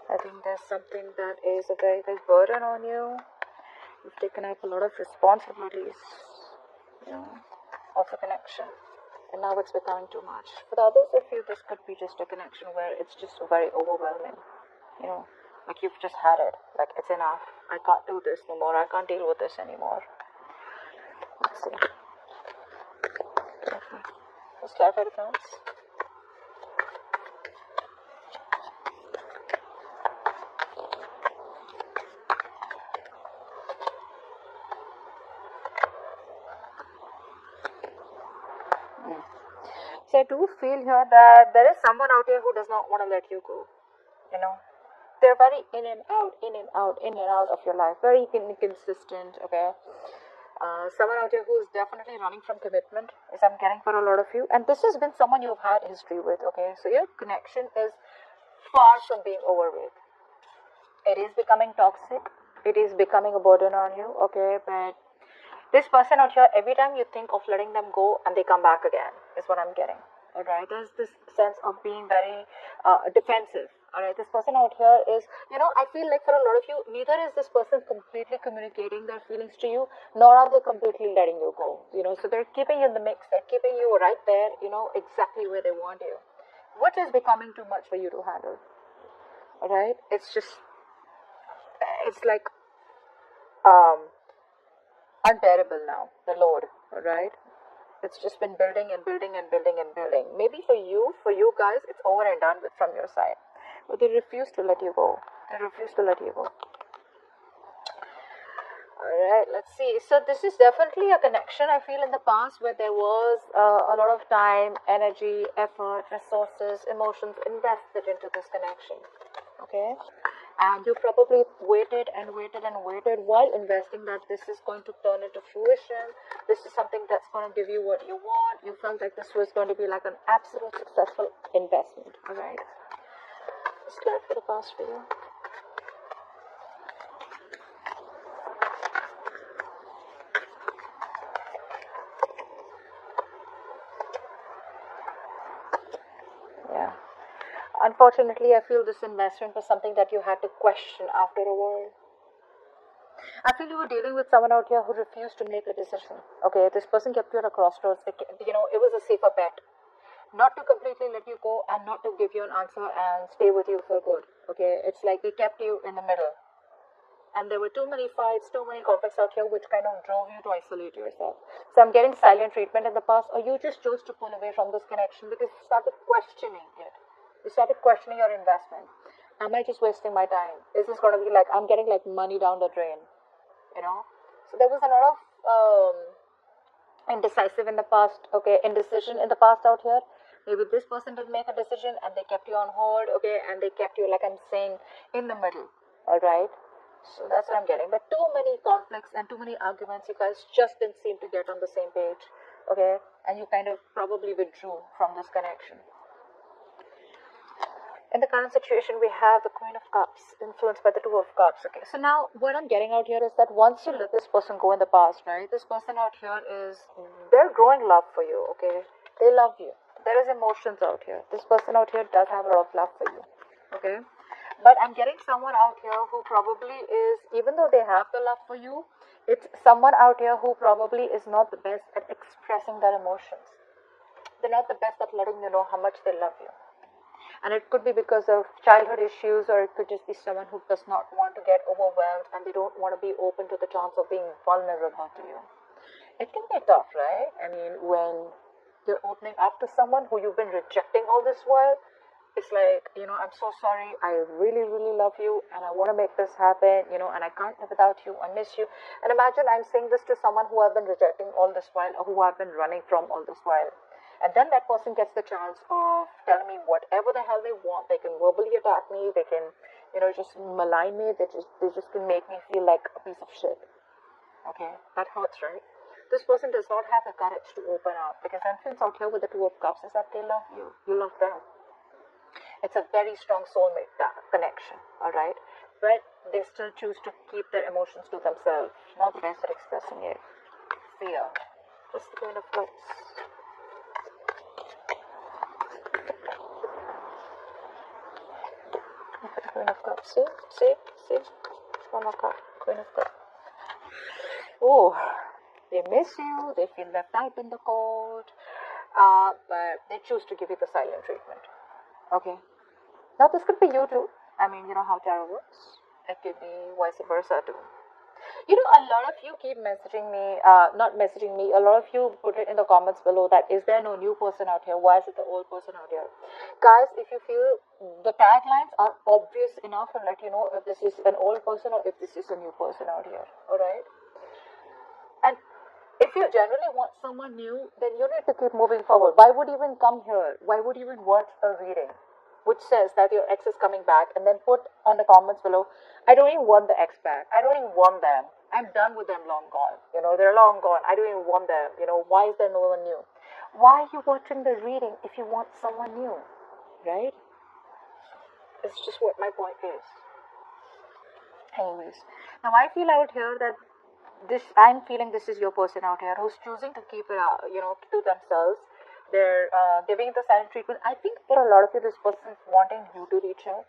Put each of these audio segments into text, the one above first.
I think there's something that is a very big burden on you. You've taken up a lot of responsibilities, of the connection. And now it's becoming too much. For the others of you, this could be just a connection where it's just very overwhelming. Like you've just had it. Like it's enough. I can't do this no more. I can't deal with this anymore. Let's see. Okay. Let's clarify the cards. So I do feel here that there is someone out here who does not want to let you go. They're very in and out, in and out, in and out of your life. Very inconsistent, okay? Someone out here who is definitely running from commitment, as I'm getting for a lot of you. And this has been someone you've had history with, okay? So your connection is far from being over with. It is becoming toxic. It is becoming a burden on you, okay? But this person out here, every time you think of letting them go and they come back again, is what I'm getting. Alright, there's this sense of being very defensive. Alright, this person out here is, I feel like for a lot of you, neither is this person completely communicating their feelings to you, nor are they completely letting you go. So they're keeping you in the mix, they're keeping you right there, exactly where they want you, which is becoming too much for you to handle. Alright, it's like, unbearable now, the load, alright? It's just been building and building and building and building. Maybe for you guys, it's over and done with from your side. But they refuse to let you go. Alright, let's see. So this is definitely a connection I feel in the past where there was a lot of time, energy, effort, resources, emotions invested into this connection. Okay? And you probably waited and waited and waited while investing that this is going to turn into fruition. This is something that's going to give you what you want. You felt like this was going to be like an absolute successful investment. Alright. Let's clarify the past for you. Yeah. Unfortunately, I feel this investment was something that you had to question after a while. I feel you were dealing with someone out here who refused to make a decision. Okay, this person kept you at a crossroads. It was a safer bet not to completely let you go and not to give you an answer and stay with you for good. Okay, it's like they kept you in the middle. And there were too many fights, too many conflicts out here which kind of drove you to isolate yourself. So I'm getting silent treatment in the past, or you just chose to pull away from this connection because you started questioning it. You started questioning your investment. Am I just wasting my time? Is this going to be like, I'm getting like money down the drain? So there was a lot of indecisive in the past, okay, indecision in the past out here. Maybe this person didn't make a decision and they kept you on hold, okay, and they kept you, like I'm saying, in the middle, alright? So that's what I'm getting. But too many conflicts and too many arguments, you guys just didn't seem to get on the same page, okay, and you kind of probably withdrew from this connection. In the current situation, we have the Queen of Cups, influenced by the Two of Cups. Okay, so now what I'm getting out here is that once you let this person go in the past, right, this person out here they're growing love for you, okay? They love you. There is emotions out here. This person out here does have a lot of love for you, okay? But I'm getting someone out here who probably is, even though they have the love for you, it's someone out here who probably is not the best at expressing their emotions. They're not the best at letting you know how much they love you. And it could be because of childhood issues, or it could just be someone who does not want to get overwhelmed and they don't want to be open to the chance of being vulnerable to you. It can be tough, right? I mean, when you're opening up to someone who you've been rejecting all this while, it's like, I'm so sorry, I really, really love you and I want to make this happen, and I can't live without you, I miss you. And imagine I'm saying this to someone who I've been rejecting all this while, or who I've been running from all this while. And then that person gets the chance of telling me whatever the hell they want. They can verbally attack me. They can, just malign me. They just can make me feel like a piece of shit. Okay, that hurts, right? This person does not have the courage to open up, because the influence out here with the Two of Cups is that they love you. You love them. It's a very strong soulmate connection, alright? But they still choose to keep their emotions to themselves. Not the best at expressing it. Fear. Just the Queen of Cups. The Queen of Cups. See, see, see. One more card. Queen of Cups. Oh, they miss you. They feel left out in the cold. But they choose to give you the silent treatment. Okay. Now this could be you too. I mean, you know how tarot works. It could be vice versa too. You know, a lot of you keep messaging me, not messaging me, a lot of you put it in the comments below that is there no new person out here? Why is it the old person out here? Guys, if you feel the taglines are obvious enough to let you know if this is an old person or if this is a new person out here, alright? And if you generally want someone new, then you need to keep moving forward. Why would you even come here? Why would you even watch a reading which says that your ex is coming back and then put on the comments below, I don't even want the ex back. I don't even want them. I'm done with them, long gone. You know, they're long gone. I don't even want them. You know, why is there no one new? Why are you watching the reading if you want someone new? Right? It's just what my point is. Anyways, now I feel out here that I'm feeling this is your person out here who's choosing to keep it, to themselves. They're giving the silent treatment. I think for a lot of you, this person's wanting you to reach out.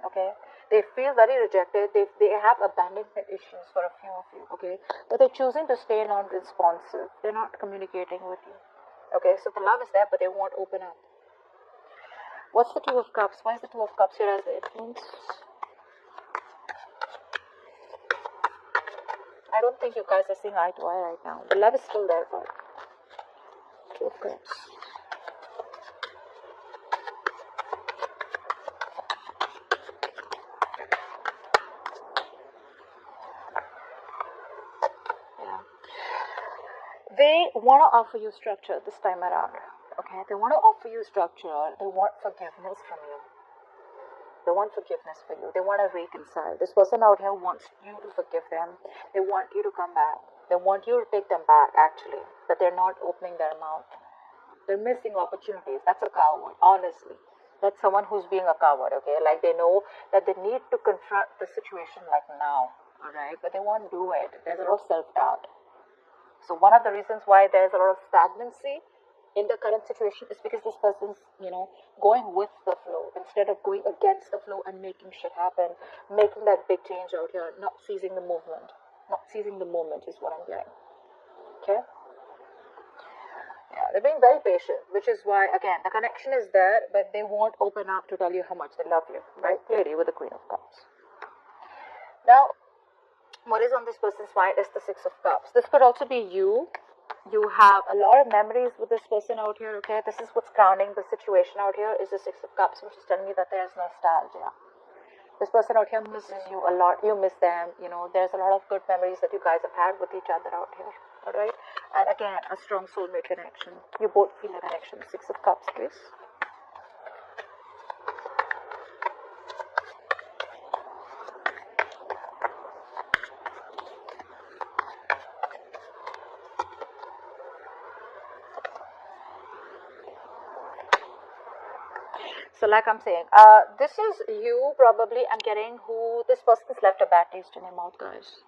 Okay, they feel very rejected. They have abandonment issues for a few of you. Okay, but they're choosing to stay non-responsive. They're not communicating with you. Okay, so the love is there, but they won't open up. What's the Two of Cups? Why is the Two of Cups here as the influence? I don't think you guys are seeing eye to eye right now. The love is still there, but Two of Cups. Yeah. They want to offer you structure this time around. Okay, they want to offer you structure. They want forgiveness from you. They want forgiveness for you. They want to reconcile. This person out here wants you to forgive them. They want you to come back. They want you to take them back, actually. But they're not opening their mouth. They're missing opportunities. That's a coward, honestly. That's someone who's being a coward, okay? Like they know that they need to confront the situation like now, alright? But they won't do it. There's a lot of self-doubt. So one of the reasons why there's a lot of stagnancy in the current situation is because this person's, going with the flow instead of going against the flow and making shit happen, making that big change out here, not seizing the movement. Not seizing the moment is what I'm getting. Okay? Yeah, they're being very patient, which is why, again, the connection is there, but they won't open up to tell you how much they love you, right? Clearly, with the Queen of Cups. Now, what is on this person's mind is the Six of Cups. This could also be you. You have a lot of memories with this person out here, okay? This is what's crowning the situation out here is the Six of Cups, which is telling me that there's nostalgia. This person out here misses you a lot. You miss them. There's a lot of good memories that you guys have had with each other out here, alright? And again, a strong soulmate connection. You both feel a connection. Six of Cups, please. So like I'm saying, this is you probably, I'm getting, who this person's left a bad taste in your mouth, guys.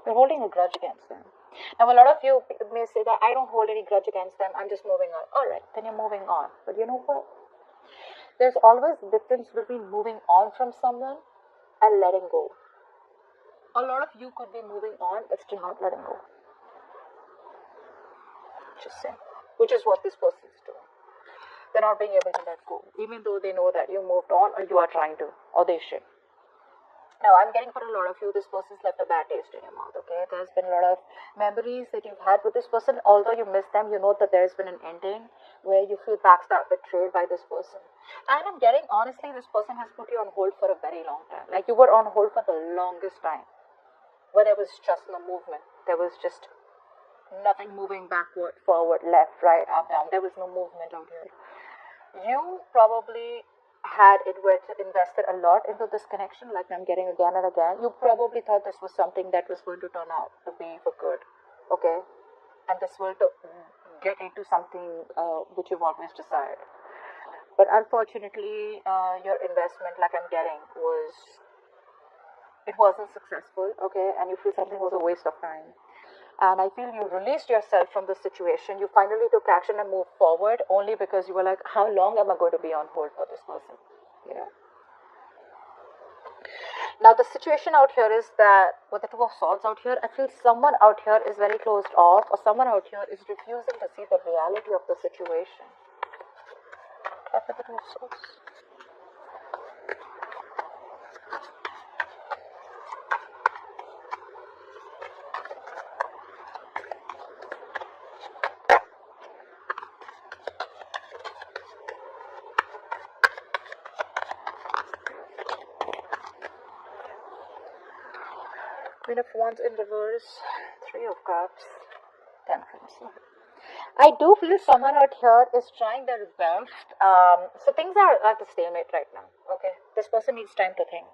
You're holding a grudge against them. Now a lot of you may say that I don't hold any grudge against them, I'm just moving on. Alright, then you're moving on. But you know what? There's always a difference between moving on from someone and letting go. A lot of you could be moving on but still not letting go. Just saying. Which is what this person is doing. They're not being able to let go, even though they know that you moved on or you are trying to, or they should. Now, I'm getting for a lot of you, this person's left a bad taste in your mouth, okay? There's been a lot of memories that you've had with this person. Although you miss them, you know that there's been an ending where you feel backstabbed, betrayed by this person. And I'm getting, honestly, this person has put you on hold for a very long time. Like, you were on hold for the longest time. Where there was just no movement. There was just nothing moving backward, forward, left, right, up, down. There was no movement out here. You probably had invested a lot into this connection, like I'm getting again and again. You probably thought this was something that was going to turn out to be for good, okay? And this will get into something which you've always desired. But unfortunately, your investment, like I'm getting, it wasn't successful, okay? And you feel something was a waste of time. And I feel you released yourself from the situation. You finally took action and moved forward only because you were like, how long am I going to be on hold for this person? Now the situation out here is that with the Two of Swords out here, I feel someone out here is very closed off, or someone out here is refusing to see the reality of the situation. After the Two of Swords. Queen of Wands in reverse, Three of Cups, Temperance. I do feel someone out here is trying their best. So things are at the stalemate right now. Okay, this person needs time to think.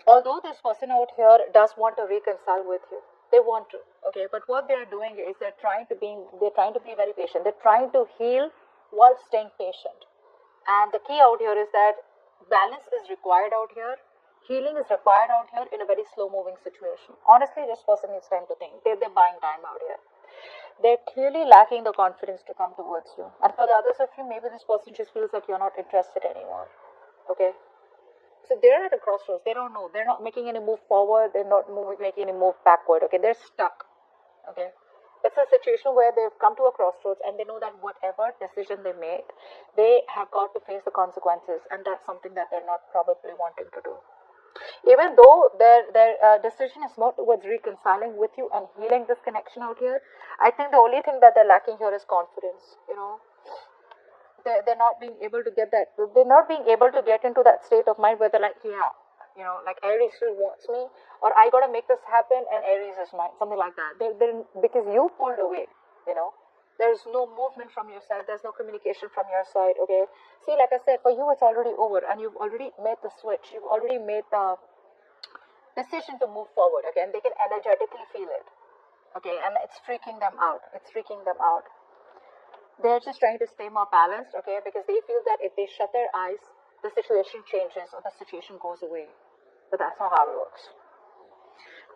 Although this person out here does want to reconcile with you, they want to. Okay, but what they're doing is they're trying to be very patient. They're trying to heal while staying patient. And the key out here is that balance is required out here. Healing is required out here in a very slow-moving situation. Honestly, this person needs time to think. They're buying time out here. They're clearly lacking the confidence to come towards you. And for the others of you, maybe this person just feels like you're not interested anymore. Okay? So they're at a crossroads. They don't know. They're not making any move forward. They're not making any move backward. Okay? They're stuck. Okay? It's a situation where they've come to a crossroads and they know that whatever decision they make, they have got to face the consequences, and that's something that they're not probably wanting to do. Even though their decision is more towards reconciling with you and healing this connection out here, I think the only thing that they're lacking here is confidence. You know, they're not being able to get that. They're not being able to get into that state of mind where they're like, yeah, you know, like Aries still wants me, or I gotta make this happen, and Aries is mine, something like that. They're because you pulled away. You know, there's no movement from your side. There's no communication from your side. Okay. See, like I said, for you it's already over, and you've already made the switch. You've already made the decision to move forward. Okay, and they can energetically feel it. Okay, and it's freaking them out. It's freaking them out. They're just trying to stay more balanced. Okay, because they feel that if they shut their eyes, the situation changes or the situation goes away. But that's not how it works.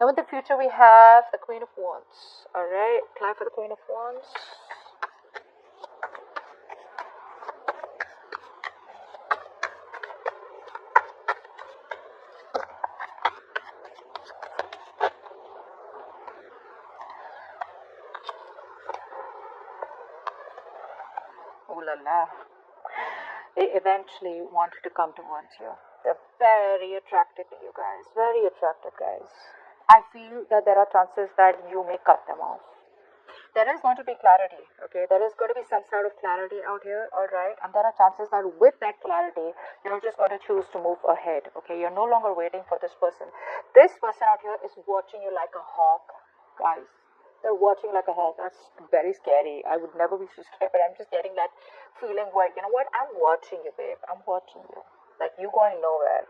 Now in the future we have the Queen of Wands. Alright, apply for the Queen of Wands. Ooh la la. They eventually wanted to come towards you. They're very attracted to you guys. Very attracted, guys. I feel that there are chances that you may cut them off. There is going to be clarity, okay? There is going to be some sort of clarity out here, alright? And there are chances that with that clarity, you're just going to choose to move ahead, okay? You're no longer waiting for this person. This person out here is watching you like a hawk, guys. They're watching like a hawk. That's very scary. I would never be so scared, but I'm just getting that feeling where, you know what? I'm watching you, babe. I'm watching you. Like, you going nowhere.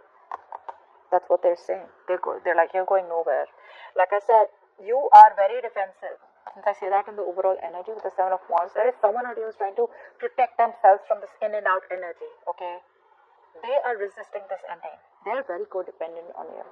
That's what they're saying. They're like, you're going nowhere. Like I said, you are very defensive. Since I say that in the overall energy with the Seven of Wands, there is someone out here who's trying to protect themselves from this in and out energy, okay? They are resisting this ending. They're very codependent on you.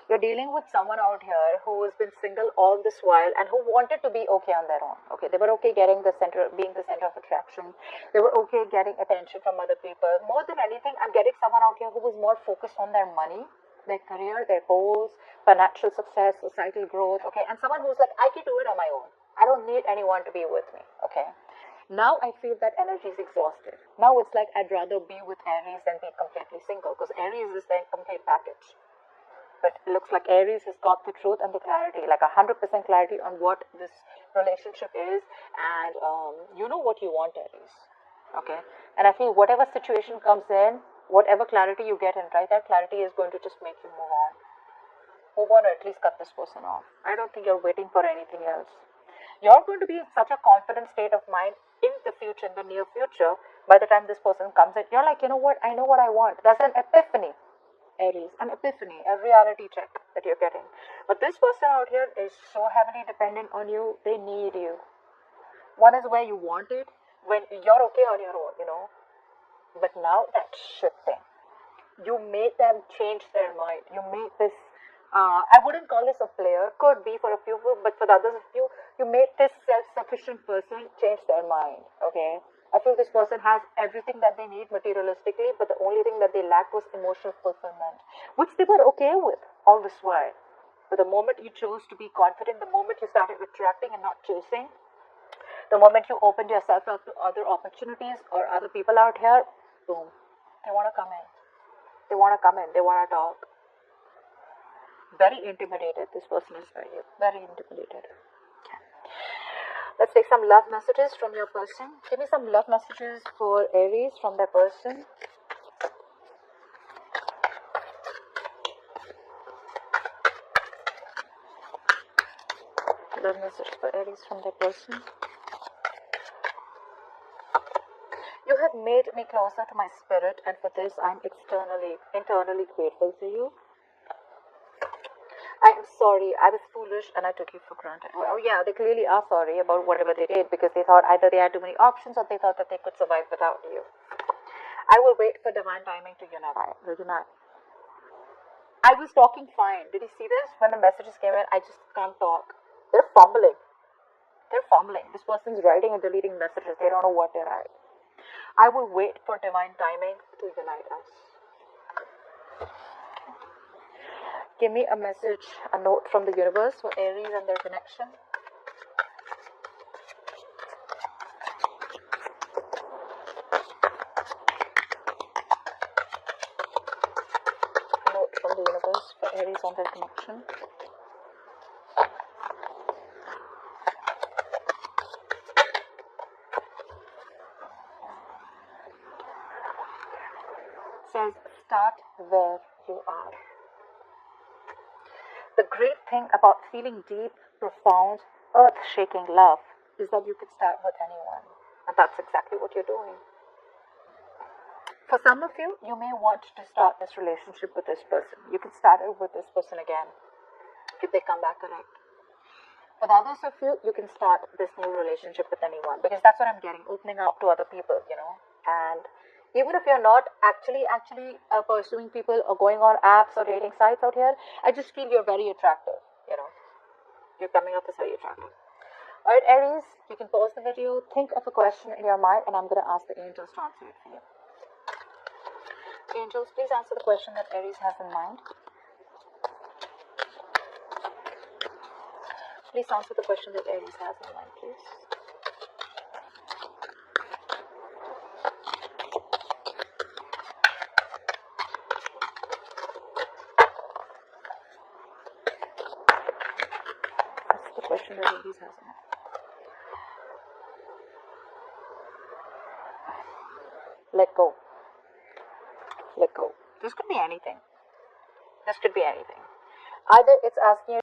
You're dealing with someone out here who has been single all this while and who wanted to be okay on their own. Okay, they were okay being the center of attraction. They were okay getting attention from other people. More than anything, I'm getting someone out here who was more focused on their money, their career, their goals, financial success, societal growth. Okay, and someone who's like, I can do it on my own. I don't need anyone to be with me. Okay. Now I feel that energy is exhausted. Now it's like I'd rather be with Aries than be completely single, because Aries is the complete package. But it looks like Aries has got the truth and the clarity, like 100% clarity on what this relationship is, and you know what you want, Aries. Okay, and I feel whatever situation comes in, whatever clarity you get in, right, that clarity is going to just make you move on, or at least cut this person off. I don't think you're waiting for anything else. You're going to be in such a confident state of mind in the future, in the near future. By the time this person comes in, you're like, you know what? I know what I want. That's an epiphany. Aries, an epiphany, a reality check that you're getting. But this person out here is so heavily dependent on you, they need you. One is where you want it, when you're okay on your own, you know. But now that's shifting. You made them change their mind. You made this, I wouldn't call this a player, could be for a few, but for the others of you, you made this self-sufficient person change their mind, okay. I feel this person has everything that they need materialistically, but the only thing that they lacked was emotional fulfillment, which they were okay with all this while. But the moment you chose to be confident, the moment you started attracting and not chasing, the moment you opened yourself up to other opportunities or other people out here, boom, they want to come in. They want to come in. They want to talk. Very intimidated, this person is by you. Very intimidated. Okay. Let's take some love messages from your person. Give me some love messages for Aries from their person. Love message for Aries from their person. You have made me closer to my spirit, and for this I'm internally grateful to you. I am sorry, I was foolish and I took you for granted. Well, yeah, they clearly are sorry about whatever they did, because they thought either they had too many options or they thought that they could survive without you. I will wait for divine timing to unite. I was talking fine. Did you see this? When the messages came in, I just can't talk. They're fumbling. This person's writing and deleting messages. They don't know what they write. I will wait for divine timing to unite us. Give me a message, a note from the universe for Aries and their connection. A note from the universe for Aries and their connection. Says, start where you are. The great thing about feeling deep, profound, earth-shaking love is that you can start with anyone. And that's exactly what you're doing. For some of you, you may want to start this relationship with this person. You can start it with this person again, if they come back correct. For the others of you, you can start this new relationship with anyone, because that's what I'm getting, opening up to other people, And even if you're not actually pursuing people or going on apps or dating sites out here, I just feel you're very attractive, You're coming up as very attractive. Alright, Aries, you can pause the video, think of a question in your mind, and I'm going to ask the angels to answer it for you. Angels, please answer the question that Aries has in mind. Please answer the question that Aries has in mind, please. Question that Aries has in mind. Let go. Let go. This could be anything. Either it's asking you